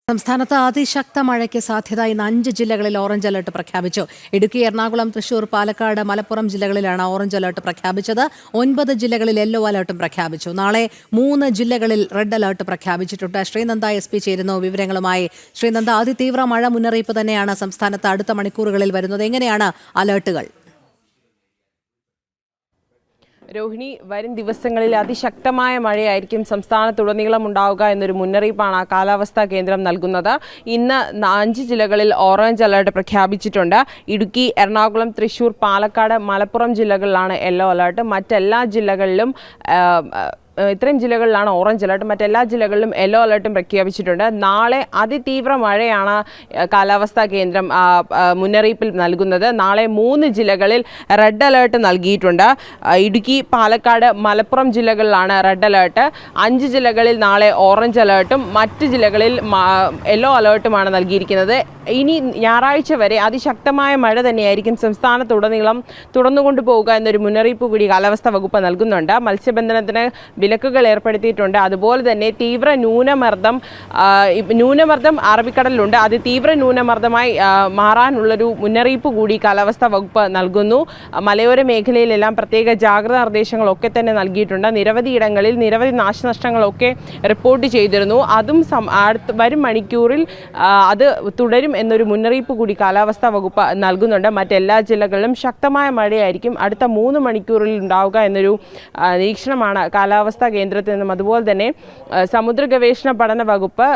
സംസ്ഥാനത്ത് അതിശക്ത മഴയ്ക്ക് സാധ്യത ഇന്ന് 5 ജില്ലകളിൽ ഓറഞ്ച് അലർട്ട് പ്രഖ്യാപിച്ചു. ഇടുക്കി, എറണാകുളം, തൃശൂർ, പാലക്കാട്, മലപ്പുറം ജില്ലകളിലാണ് ഓറഞ്ച് അലർട്ട് പ്രഖ്യാപിച്ചത്. 9 ജില്ലകളിൽ യെല്ലോ അലർട്ടും പ്രഖ്യാപിച്ചു. നാളെ 3 ജില്ലകളിൽ റെഡ് അലർട്ട് പ്രഖ്യാപിച്ചിട്ടുണ്ട്. ശ്രീനന്ദ SP ചേരുന്നു വിവരങ്ങളുമായി. ശ്രീനന്ദ, അതിതീവ്ര മഴ മുന്നറിയിപ്പ് തന്നെയാണ് സംസ്ഥാനത്ത് അടുത്ത മണിക്കൂറുകളിൽ വരുന്നത്. എങ്ങനെയാണ് അലർട്ടുകൾ? രോഹിണി, വരും ദിവസങ്ങളിൽ അതിശക്തമായ മഴയായിരിക്കും സംസ്ഥാനത്തുടനീളം ഉണ്ടാവുക എന്നൊരു മുന്നറിയിപ്പാണ് കാലാവസ്ഥാ കേന്ദ്രം നൽകുന്നത്. ഇന്ന് 5 ജില്ലകളിൽ ഓറഞ്ച് അലർട്ട് പ്രഖ്യാപിച്ചിട്ടുണ്ട്. ഇടുക്കി, എറണാകുളം, തൃശൂർ, പാലക്കാട്, മലപ്പുറം ജില്ലകളിലാണ് യെല്ലോ അലർട്ട്. മറ്റെല്ലാ ജില്ലകളിലും ഇത്രയും ജില്ലകളിലാണ് ഓറഞ്ച് അലർട്ട്. മറ്റെല്ലാ ജില്ലകളിലും യെല്ലോ അലർട്ടും പ്രഖ്യാപിച്ചിട്ടുണ്ട്. നാളെ അതിതീവ്ര മഴയാണ് കാലാവസ്ഥാ കേന്ദ്രം മുന്നറിയിപ്പിൽ നൽകുന്നത്. നാളെ 3 ജില്ലകളിൽ റെഡ് അലർട്ട് നൽകിയിട്ടുണ്ട്. ഇടുക്കി, പാലക്കാട്, മലപ്പുറം ജില്ലകളിലാണ് റെഡ് അലർട്ട്. 5 ജില്ലകളിൽ നാളെ ഓറഞ്ച് അലർട്ടും മറ്റ് ജില്ലകളിൽ യെല്ലോ അലർട്ടുമാണ് നൽകിയിരിക്കുന്നത്. ഇനി ഞായറാഴ്ച വരെ അതിശക്തമായ മഴ തന്നെയായിരിക്കും സംസ്ഥാനത്തുടനീളം തുടർന്നുകൊണ്ടു പോവുക എന്നൊരു മുന്നറിയിപ്പ് കൂടി കാലാവസ്ഥാ വകുപ്പ് നൽകുന്നുണ്ട്. മത്സ്യബന്ധനത്തിന് വിലക്കുകൾ ഏർപ്പെടുത്തിയിട്ടുണ്ട്. അതുപോലെ തന്നെ തീവ്ര ന്യൂനമർദ്ദം അറബിക്കടലിലുണ്ട്. അത് തീവ്ര ന്യൂനമർദ്ദമായി മാറാനുള്ളൊരു മുന്നറിയിപ്പ് കൂടി കാലാവസ്ഥാ വകുപ്പ് നൽകുന്നു. മലയോര മേഖലയിലെല്ലാം പ്രത്യേക ജാഗ്രതാ നിർദ്ദേശങ്ങളൊക്കെ തന്നെ നൽകിയിട്ടുണ്ട്. നിരവധി ഇടങ്ങളിൽ നിരവധി നാശനഷ്ടങ്ങളൊക്കെ റിപ്പോർട്ട് ചെയ്തിരുന്നു. അതും വരും മണിക്കൂറിൽ അത് തുടരും എന്നൊരു മുന്നറിയിപ്പ് കൂടി കാലാവസ്ഥാ വകുപ്പ് നൽകുന്നുണ്ട്. മറ്റെല്ലാ ജില്ലകളിലും ശക്തമായ മഴയായിരിക്കും അടുത്ത 3 മണിക്കൂറിൽ ഉണ്ടാവുക എന്നൊരു നിരീക്ഷണമാണ് കാലാവസ്ഥാ കേന്ദ്രത്തിൽ നിന്നും. അതുപോലെ തന്നെ സമുദ്ര ഗവേഷണ പഠന വകുപ്പ്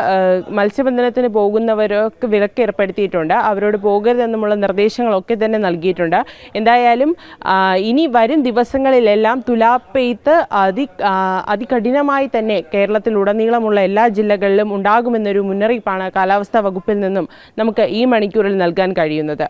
മത്സ്യബന്ധനത്തിന് പോകുന്നവർക്ക് വിലക്ക് ഏർപ്പെടുത്തിയിട്ടുണ്ട്. അവരോട് പോകരുതെന്നുമുള്ള നിർദ്ദേശങ്ങളൊക്കെ തന്നെ നൽകിയിട്ടുണ്ട്. എന്തായാലും ഇനി വരും ദിവസങ്ങളിലെല്ലാം തുലാപ്പെയ്ത്ത് അതികഠിനമായി തന്നെ കേരളത്തിലുടനീളമുള്ള എല്ലാ ജില്ലകളിലും ഉണ്ടാകുമെന്നൊരു മുന്നറിയിപ്പാണ് കാലാവസ്ഥാ വകുപ്പിൽ നിന്നും നമുക്ക് ഈ മണിക്കൂറിൽ നൽകാൻ കഴിയുന്നത്.